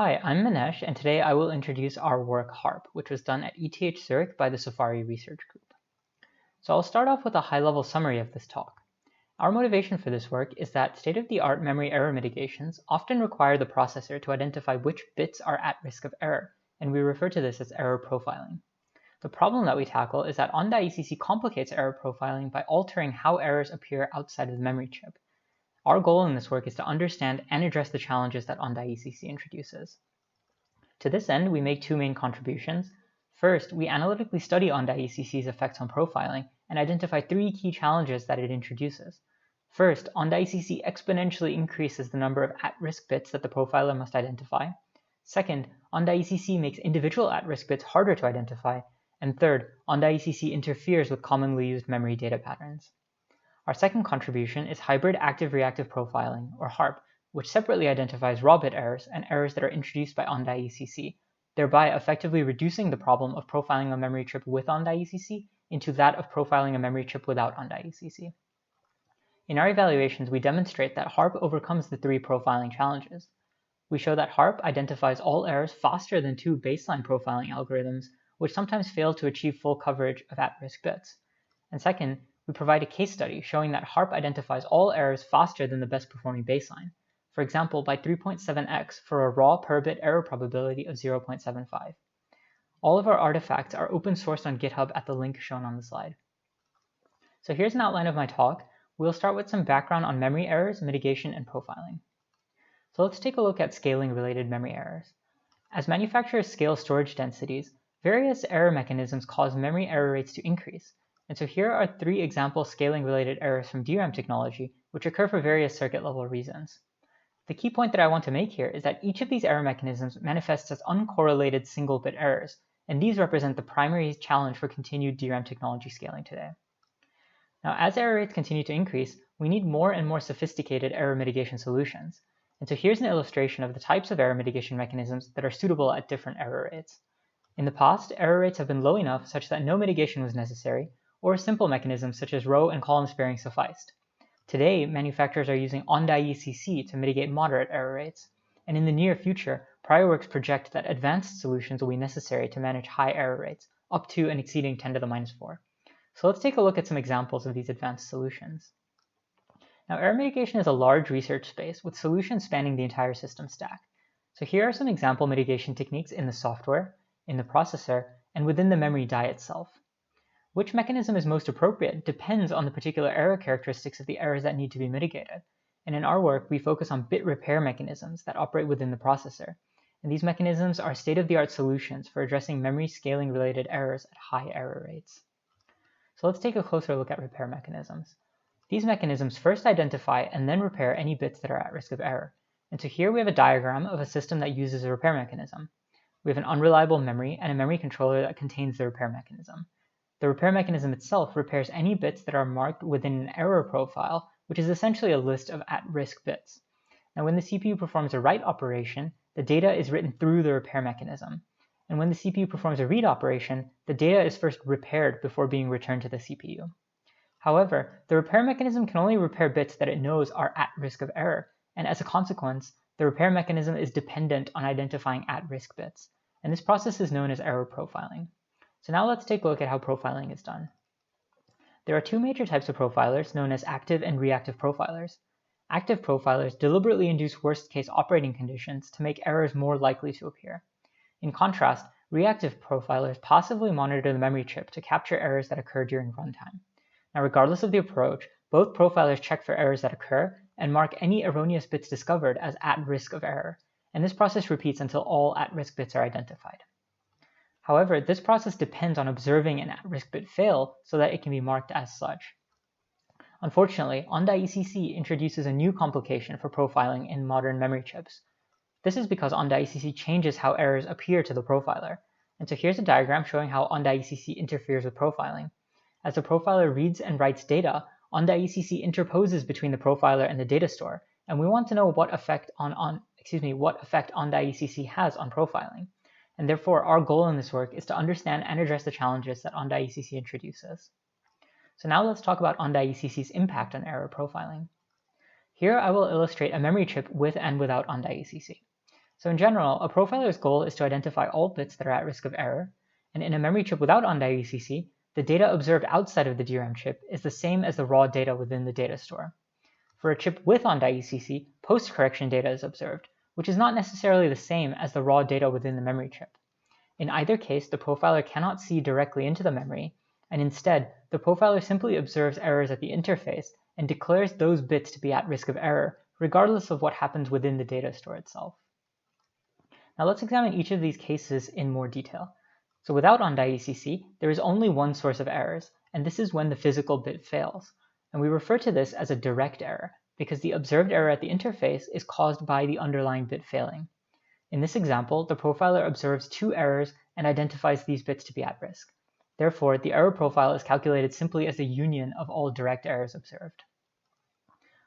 Hi, I'm Minesh, and today I will introduce our work HARP, which was done at ETH Zurich by the Safari Research Group. So I'll start off with a high-level summary of this talk. Our motivation for this work is that state-of-the-art memory error mitigations often require the processor to identify which bits are at risk of error, and we refer to this as error profiling. The problem that we tackle is that on.ECC complicates error profiling by altering how errors appear outside of the memory chip. Our goal in this work is to understand and address the challenges that on.ECC introduces. To this end, we make two main contributions. First, we analytically study on.ECC's effects on profiling and identify three key challenges that it introduces. First, on.ECC exponentially increases the number of at-risk bits that the profiler must identify. Second, on.ECC makes individual at-risk bits harder to identify. And third, on.ECC interferes with commonly used memory data patterns. Our second contribution is hybrid active-reactive profiling, or HARP, which separately identifies raw bit errors and errors that are introduced by on.ECC, thereby effectively reducing the problem of profiling a memory chip with on.ECC into that of profiling a memory chip without on.ECC. In our evaluations, we demonstrate that HARP overcomes the three profiling challenges. We show that HARP identifies all errors faster than two baseline profiling algorithms, which sometimes fail to achieve full coverage of at-risk bits. And second, we provide a case study showing that HARP identifies all errors faster than the best performing baseline, for example by 3.7x for a raw per bit error probability of 0.75. All of our artifacts are open sourced on GitHub at the link shown on the slide. So here's an outline of my talk. We'll start with some background on memory errors, mitigation, and profiling. So let's take a look at scaling related memory errors. As manufacturers scale storage densities, various error mechanisms cause memory error rates to increase. And so here are three example scaling-related errors from DRAM technology, which occur for various circuit-level reasons. The key point that I want to make here is that each of these error mechanisms manifests as uncorrelated single-bit errors, and these represent the primary challenge for continued DRAM technology scaling today. Now, as error rates continue to increase, we need more and more sophisticated error mitigation solutions. And so here's an illustration of the types of error mitigation mechanisms that are suitable at different error rates. In the past, error rates have been low enough such that no mitigation was necessary, or simple mechanisms such as row and column sparing sufficed. Today, manufacturers are using on.ECC to mitigate moderate error rates, and in the near future, prior works project that advanced solutions will be necessary to manage high error rates, up to and exceeding 10 to the minus 4. So let's take a look at some examples of these advanced solutions. Now, error mitigation is a large research space with solutions spanning the entire system stack. So here are some example mitigation techniques in the software, in the processor, and within the memory die itself. Which mechanism is most appropriate depends on the particular error characteristics of the errors that need to be mitigated. And in our work, we focus on bit repair mechanisms that operate within the processor. And these mechanisms are state-of-the-art solutions for addressing memory scaling-related errors at high error rates. So let's take a closer look at repair mechanisms. These mechanisms first identify and then repair any bits that are at risk of error. And so here we have a diagram of a system that uses a repair mechanism. We have an unreliable memory and a memory controller that contains the repair mechanism. The repair mechanism itself repairs any bits that are marked within an error profile, which is essentially a list of at-risk bits. Now, when the CPU performs a write operation, the data is written through the repair mechanism. And when the CPU performs a read operation, the data is first repaired before being returned to the CPU. However, the repair mechanism can only repair bits that it knows are at risk of error, and as a consequence, the repair mechanism is dependent on identifying at-risk bits. And this process is known as error profiling. So now let's take a look at how profiling is done. There are two major types of profilers known as active and reactive profilers. Active profilers deliberately induce worst-case operating conditions to make errors more likely to appear. In contrast, reactive profilers passively monitor the memory chip to capture errors that occur during runtime. Now, regardless of the approach, both profilers check for errors that occur and mark any erroneous bits discovered as at risk of error, and this process repeats until all at-risk bits are identified. However, this process depends on observing an at-risk bit fail so that it can be marked as such. Unfortunately, on.ECC introduces a new complication for profiling in modern memory chips. This is because on.ECC changes how errors appear to the profiler. And so here's a diagram showing how on.ECC interferes with profiling. As the profiler reads and writes data, on.ECC interposes between the profiler and the data store, and we want to know what effect on.ECC has on profiling. And therefore, our goal in this work is to understand and address the challenges that on.ECC introduces. So now let's talk about on.ECC's impact on error profiling. Here I will illustrate a memory chip with and without on.ECC. So in general, a profiler's goal is to identify all bits that are at risk of error, and in a memory chip without on-die ECC, the data observed outside of the DRAM chip is the same as the raw data within the data store. For a chip with on-die ECC, post-correction data is observed, which is not necessarily the same as the raw data within the memory chip. In either case, the profiler cannot see directly into the memory, and instead, the profiler simply observes errors at the interface and declares those bits to be at risk of error, regardless of what happens within the data store itself. Now let's examine each of these cases in more detail. So without on-die ECC, there is only one source of errors, and this is when the physical bit fails. And we refer to this as a direct error, because the observed error at the interface is caused by the underlying bit failing. In this example, the profiler observes two errors and identifies these bits to be at risk. Therefore, the error profile is calculated simply as the union of all direct errors observed.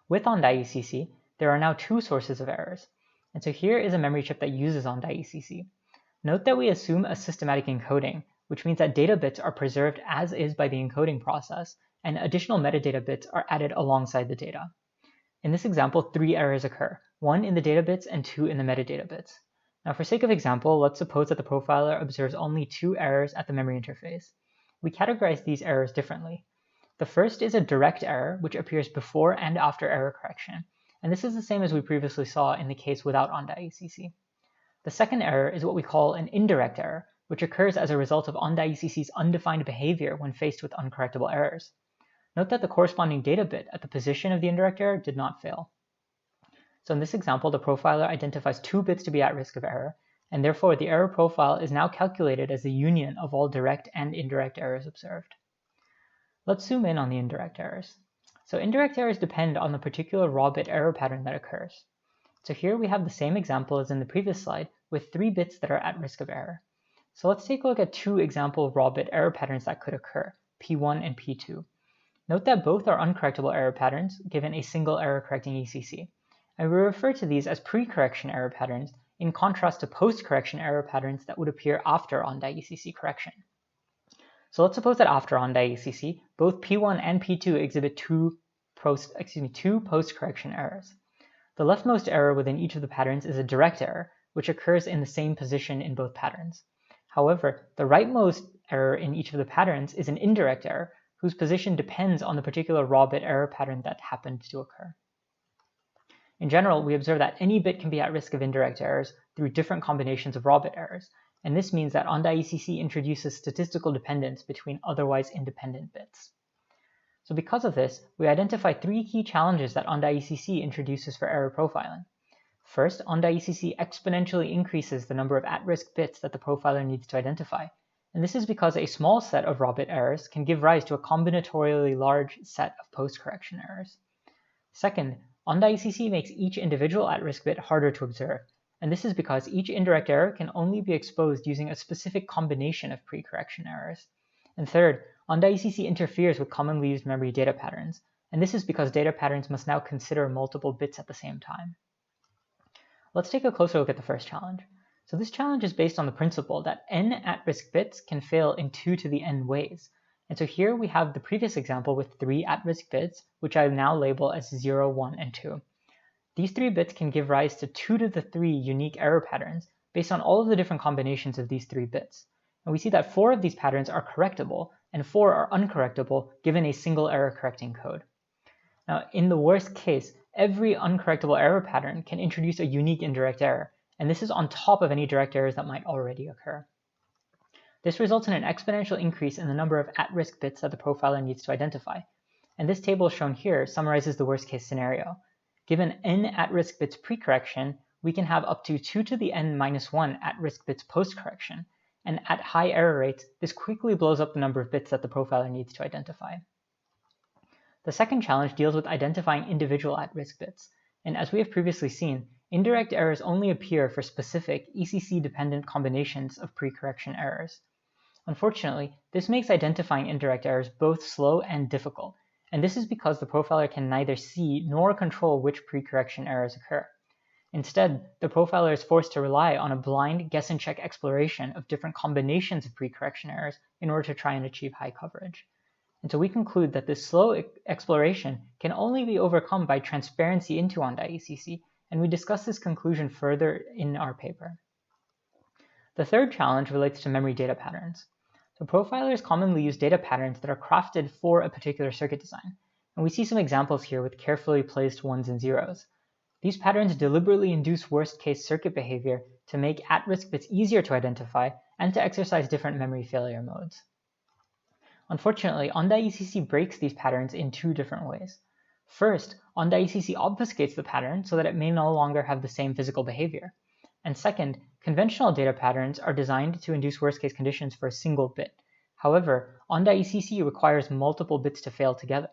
With on-die ECC, there are now two sources of errors. And so here is a memory chip that uses on-die ECC. Note that we assume a systematic encoding, which means that data bits are preserved as is by the encoding process, and additional metadata bits are added alongside the data. In this example, 3 errors occur, 1 in the data bits and 2 in the metadata bits. Now for sake of example, let's suppose that the profiler observes only 2 errors at the memory interface. We categorize these errors differently. The first is a direct error, which appears before and after error correction, and this is the same as we previously saw in the case without on-die ECC. The second error is what we call an indirect error, which occurs as a result of on-die ECC's undefined behavior when faced with uncorrectable errors. Note that the corresponding data bit at the position of the indirect error did not fail. So in this example, the profiler identifies 2 bits to be at risk of error, and therefore the error profile is now calculated as the union of all direct and indirect errors observed. Let's zoom in on the indirect errors. So indirect errors depend on the particular raw bit error pattern that occurs. So here we have the same example as in the previous slide with 3 bits that are at risk of error. So let's take a look at 2 example raw bit error patterns that could occur, P1 and P2. Note that both are uncorrectable error patterns given a single error correcting ECC, and we refer to these as pre-correction error patterns in contrast to post-correction error patterns that would appear after on-die ECC correction. So let's suppose that after on-die ECC, both P1 and P2 exhibit two post-correction errors. The leftmost error within each of the patterns is a direct error, which occurs in the same position in both patterns. However, the rightmost error in each of the patterns is an indirect error, whose position depends on the particular raw bit error pattern that happened to occur. In general, we observe that any bit can be at risk of indirect errors through different combinations of raw bit errors, and this means that on-die ECC introduces statistical dependence between otherwise independent bits. So because of this, we identify 3 key challenges that on-die ECC introduces for error profiling. First, on-die ECC exponentially increases the number of at-risk bits that the profiler needs to identify, and this is because a small set of raw bit errors can give rise to a combinatorially large set of post-correction errors. Second, on-die ECC makes each individual at-risk bit harder to observe, and this is because each indirect error can only be exposed using a specific combination of pre-correction errors. And third, on-die ECC interferes with commonly used memory data patterns, and this is because data patterns must now consider multiple bits at the same time. Let's take a closer look at the first challenge. So this challenge is based on the principle that n at-risk bits can fail in 2 to the n ways. And so here we have the previous example with 3 at-risk bits, which I now label as 0, 1, and 2. These 3 bits can give rise to 2 to the 3 unique error patterns based on all of the different combinations of these 3 bits. And we see that 4 of these patterns are correctable, and 4 are uncorrectable given a single error correcting code. Now, in the worst case, every uncorrectable error pattern can introduce a unique indirect error, and this is on top of any direct errors that might already occur. This results in an exponential increase in the number of at-risk bits that the profiler needs to identify, and this table shown here summarizes the worst-case scenario. Given n at-risk bits pre-correction, we can have up to 2 to the n-1 at-risk bits post-correction, and at high error rates, this quickly blows up the number of bits that the profiler needs to identify. The second challenge deals with identifying individual at-risk bits, and as we have previously seen, indirect errors only appear for specific ECC-dependent combinations of pre-correction errors. Unfortunately, this makes identifying indirect errors both slow and difficult, and this is because the profiler can neither see nor control which pre-correction errors occur. Instead, the profiler is forced to rely on a blind guess-and-check exploration of different combinations of pre-correction errors in order to try and achieve high coverage. And so we conclude that this slow exploration can only be overcome by transparency into on-die ECC and we discuss this conclusion further in our paper. The third challenge relates to memory data patterns. So profilers commonly use data patterns that are crafted for a particular circuit design, and we see some examples here with carefully placed ones and zeros. These patterns deliberately induce worst-case circuit behavior to make at-risk bits easier to identify and to exercise different memory failure modes. Unfortunately, OnDie-ECC breaks these patterns in two different ways. First, OnDie-ECC obfuscates the pattern so that it may no longer have the same physical behavior. And second, conventional data patterns are designed to induce worst-case conditions for a single bit. However, OnDie-ECC requires multiple bits to fail together.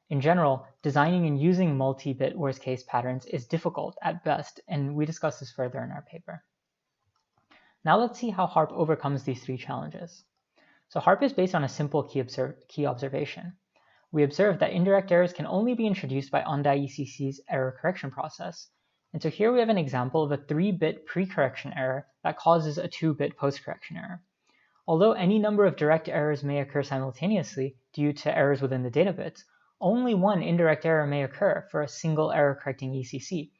In general, designing and using multi-bit worst-case patterns is difficult at best, and we discuss this further in our paper. Now let's see how HARP overcomes these three challenges. So HARP is based on a simple key observation. We observe that indirect errors can only be introduced by OnDie-ECC's error correction process. And so here we have an example of a 3-bit pre-correction error that causes a 2-bit post-correction error. Although any number of direct errors may occur simultaneously due to errors within the data bits, only one indirect error may occur for a single error-correcting ECC.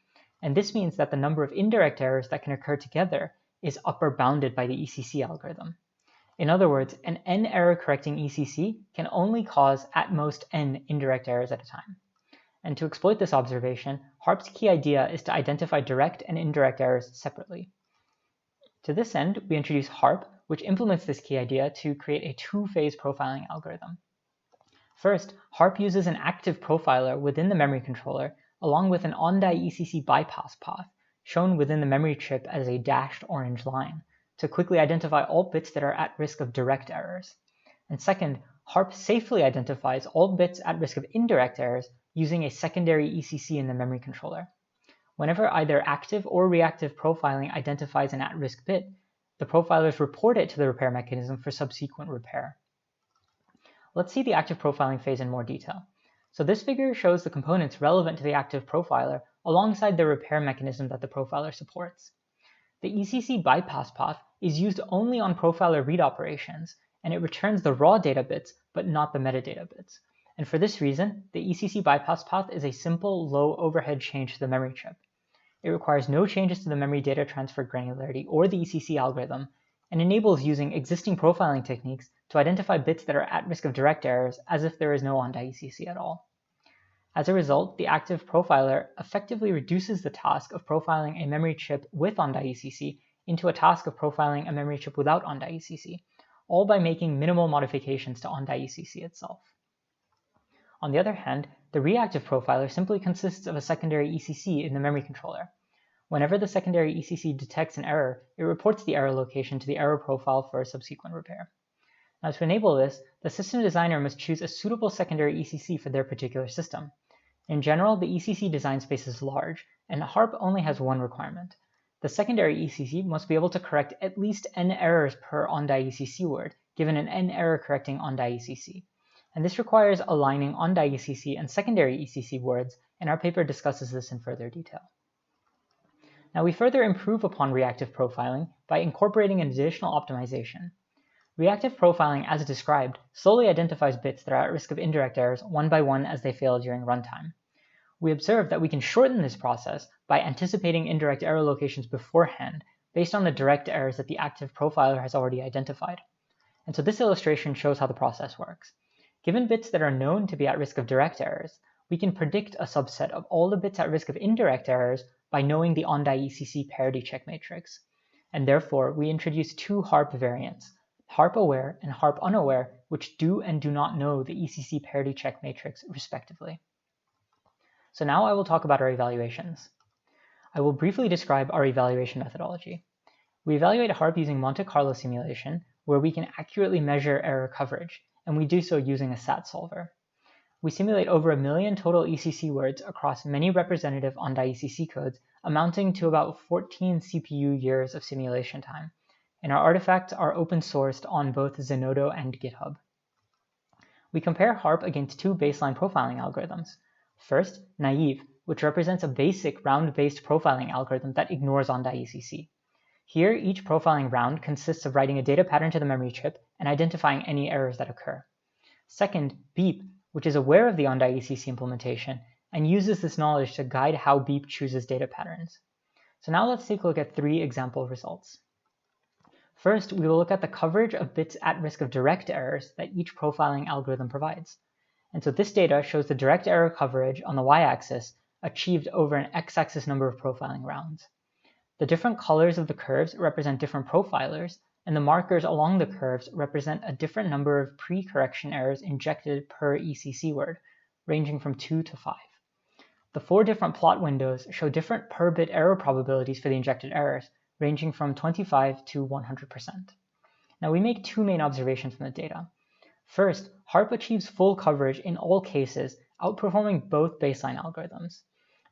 And this means that the number of indirect errors that can occur together is upper bounded by the ECC algorithm. In other words, an n error-correcting ECC can only cause at most n indirect errors at a time. And to exploit this observation, HARP's key idea is to identify direct and indirect errors separately. To this end, we introduce HARP, which implements this key idea to create a two-phase profiling algorithm. First, HARP uses an active profiler within the memory controller along with an OnDie-ECC bypass path, shown within the memory chip as a dashed orange line, to quickly identify all bits that are at risk of direct errors. And second, HARP safely identifies all bits at risk of indirect errors using a secondary ECC in the memory controller. Whenever either active or reactive profiling identifies an at-risk bit, the profilers report it to the repair mechanism for subsequent repair. Let's see the active profiling phase in more detail. So this figure shows the components relevant to the active profiler alongside the repair mechanism that the profiler supports. The ECC bypass path is used only on profiler read operations, and it returns the raw data bits, but not the metadata bits. And for this reason, the ECC bypass path is a simple, low overhead change to the memory chip. It requires no changes to the memory data transfer granularity or the ECC algorithm, and enables using existing profiling techniques to identify bits that are at risk of direct errors as if there is no OnDie-ECC at all. As a result, the active profiler effectively reduces the task of profiling a memory chip with OnDie-ECC into a task of profiling a memory chip without OnDie-ECC, all by making minimal modifications to OnDie-ECC itself. On the other hand, the reactive profiler simply consists of a secondary ECC in the memory controller. Whenever the secondary ECC detects an error, it reports the error location to the error profile for a subsequent repair. Now, to enable this, the system designer must choose a suitable secondary ECC for their particular system. In general, the ECC design space is large, and HARP only has one requirement. The secondary ECC must be able to correct at least n errors per OnDie-ECC word, given an n error-correcting OnDie-ECC. And this requires aligning OnDie-ECC and secondary ECC words, and our paper discusses this in further detail. Now, we further improve upon reactive profiling by incorporating an additional optimization. Reactive profiling, as described, solely identifies bits that are at risk of indirect errors one by one as they fail during runtime. We observe that we can shorten this process by anticipating indirect error locations beforehand based on the direct errors that the active profiler has already identified. And so this illustration shows how the process works. Given bits that are known to be at risk of direct errors, we can predict a subset of all the bits at risk of indirect errors by knowing the OnDie-ECC parity check matrix. And therefore, we introduce two HARP variants, HARP-aware and HARP-unaware, which do and do not know the ECC parity check matrix respectively. So now I will talk about our evaluations. I will briefly describe our evaluation methodology. We evaluate HARP using Monte Carlo simulation, where we can accurately measure error coverage, and we do so using a SAT solver. We simulate over 1 million total ECC words across many representative OnDie-ECC codes, amounting to about 14 CPU years of simulation time, and our artifacts are open sourced on both Zenodo and GitHub. We compare HARP against two baseline profiling algorithms. First, Naive, which represents a basic round-based profiling algorithm that ignores OnDie-ECC. Here, each profiling round consists of writing a data pattern to the memory chip and identifying any errors that occur. Second, Beep, which is aware of the OnDie-ECC implementation and uses this knowledge to guide how Beep chooses data patterns. So now let's take a look at 3 example results. First, we will look at the coverage of bits at risk of direct errors that each profiling algorithm provides. And so this data shows the direct error coverage on the y-axis achieved over an x-axis number of profiling rounds. The different colors of the curves represent different profilers, and the markers along the curves represent a different number of pre-correction errors injected per ECC word, ranging from 2 to 5. The 4 different plot windows show different per-bit error probabilities for the injected errors, ranging from 25 to 100%. Now we make 2 main observations from the data. First, HARP achieves full coverage in all cases, outperforming both baseline algorithms.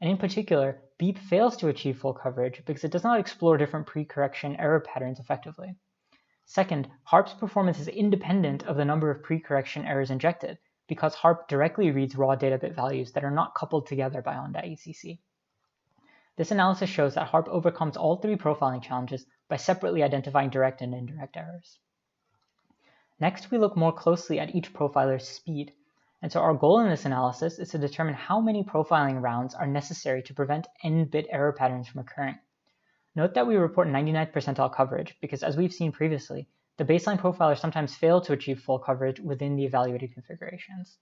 And in particular, Beep fails to achieve full coverage because it does not explore different pre-correction error patterns effectively. Second, HARP's performance is independent of the number of pre-correction errors injected, because HARP directly reads raw data bit values that are not coupled together by on.ECC. This analysis shows that HARP overcomes all 3 profiling challenges by separately identifying direct and indirect errors. Next, we look more closely at each profiler's speed. And so our goal in this analysis is to determine how many profiling rounds are necessary to prevent n-bit error patterns from occurring. Note that we report 99th percentile coverage because, as we've seen previously, the baseline profilers sometimes fail to achieve full coverage within the evaluated configurations.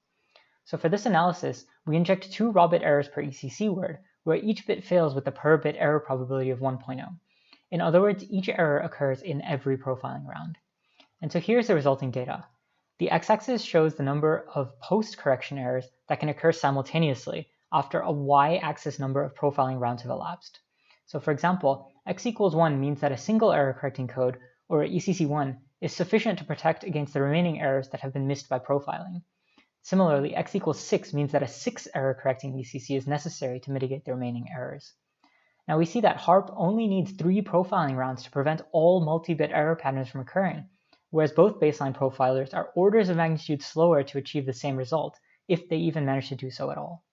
So for this analysis, we inject 2 raw bit errors per ECC word, where each bit fails with a per bit error probability of 1.0. In other words, each error occurs in every profiling round. And so here's the resulting data. The x-axis shows the number of post-correction errors that can occur simultaneously after a y-axis number of profiling rounds have elapsed. So for example, x equals 1 means that a single error correcting code, or ECC1, is sufficient to protect against the remaining errors that have been missed by profiling. Similarly, x equals 6 means that a 6 error correcting ECC is necessary to mitigate the remaining errors. Now we see that HARP only needs 3 profiling rounds to prevent all multi-bit error patterns from occurring, whereas both baseline profilers are orders of magnitude slower to achieve the same result, if they even manage to do so at all.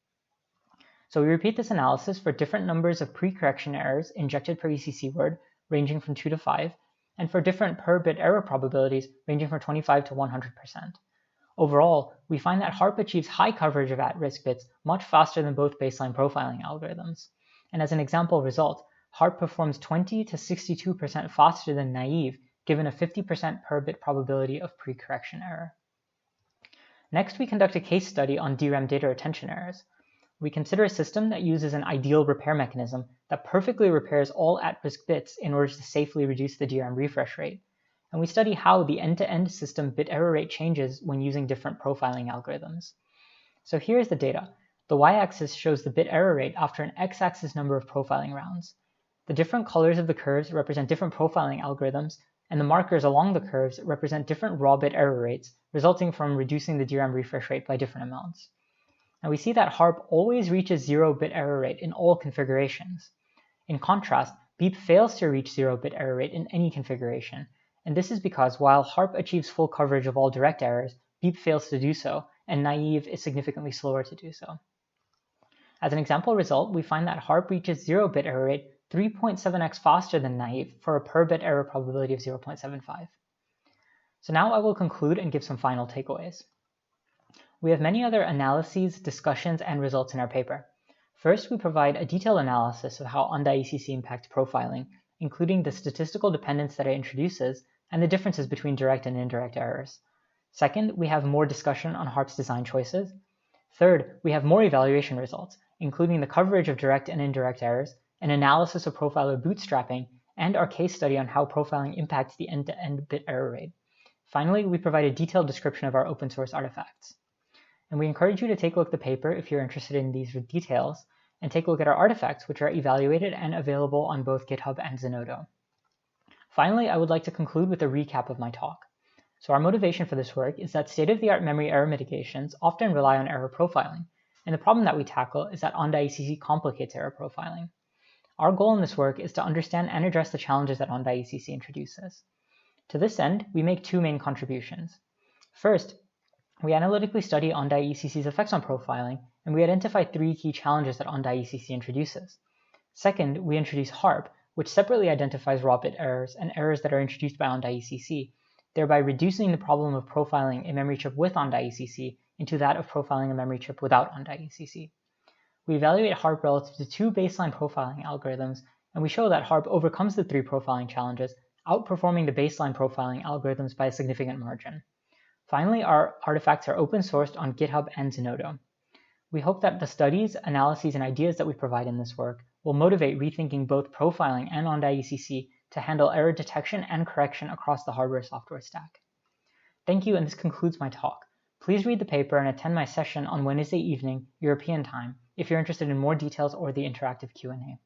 So we repeat this analysis for different numbers of pre-correction errors injected per ECC word, ranging from 2 to 5, and for different per-bit error probabilities ranging from 25 to 100%. Overall, we find that HARP achieves high coverage of at-risk bits much faster than both baseline profiling algorithms. And as an example result, HARP performs 20 to 62% faster than naive, given a 50% per bit probability of pre-correction error. Next, we conduct a case study on DRAM data retention errors. We consider a system that uses an ideal repair mechanism that perfectly repairs all at-risk bits in order to safely reduce the DRAM refresh rate. And we study how the end-to-end system bit error rate changes when using different profiling algorithms. So here's the data. The y-axis shows the bit error rate after an x-axis number of profiling rounds. The different colors of the curves represent different profiling algorithms, and the markers along the curves represent different raw bit error rates, resulting from reducing the DRAM refresh rate by different amounts. Now we see that HARP always reaches 0-bit error rate in all configurations. In contrast, Beep fails to reach 0-bit error rate in any configuration, and this is because while HARP achieves full coverage of all direct errors, Beep fails to do so, and naive is significantly slower to do so. As an example result, we find that HARP reaches 0-bit error rate 3.7x faster than naive for a per-bit error probability of 0.75. So now I will conclude and give some final takeaways. We have many other analyses, discussions, and results in our paper. First, we provide a detailed analysis of how on.ECC impacts profiling, including the statistical dependence that it introduces and the differences between direct and indirect errors. Second, we have more discussion on HARP's design choices. Third, we have more evaluation results, including the coverage of direct and indirect errors, an analysis of profiler bootstrapping, and our case study on how profiling impacts the end-to-end bit error rate. Finally, we provide a detailed description of our open source artifacts. And we encourage you to take a look at the paper if you're interested in these details, and take a look at our artifacts, which are evaluated and available on both GitHub and Zenodo. Finally, I would like to conclude with a recap of my talk. So our motivation for this work is that state-of-the-art memory error mitigations often rely on error profiling, and the problem that we tackle is that on.ECC complicates error profiling. Our goal in this work is to understand and address the challenges that on.ECC introduces. To this end, we make 2 main contributions. First, we analytically study on.ECC's effects on profiling, and we identify 3 key challenges that on.ECC introduces. Second, we introduce HARP, which separately identifies raw bit errors and errors that are introduced by on.ECC, thereby reducing the problem of profiling a memory chip with on.ECC into that of profiling a memory chip without on.ECC. We evaluate HARP relative to 2 baseline profiling algorithms, and we show that HARP overcomes the 3 profiling challenges, outperforming the baseline profiling algorithms by a significant margin. Finally, our artifacts are open sourced on GitHub and Zenodo. We hope that the studies, analyses, and ideas that we provide in this work will motivate rethinking both profiling and on-die ECC to handle error detection and correction across the hardware-software stack. Thank you, and this concludes my talk. Please read the paper and attend my session on Wednesday evening, European time, if you're interested in more details or the interactive Q&A.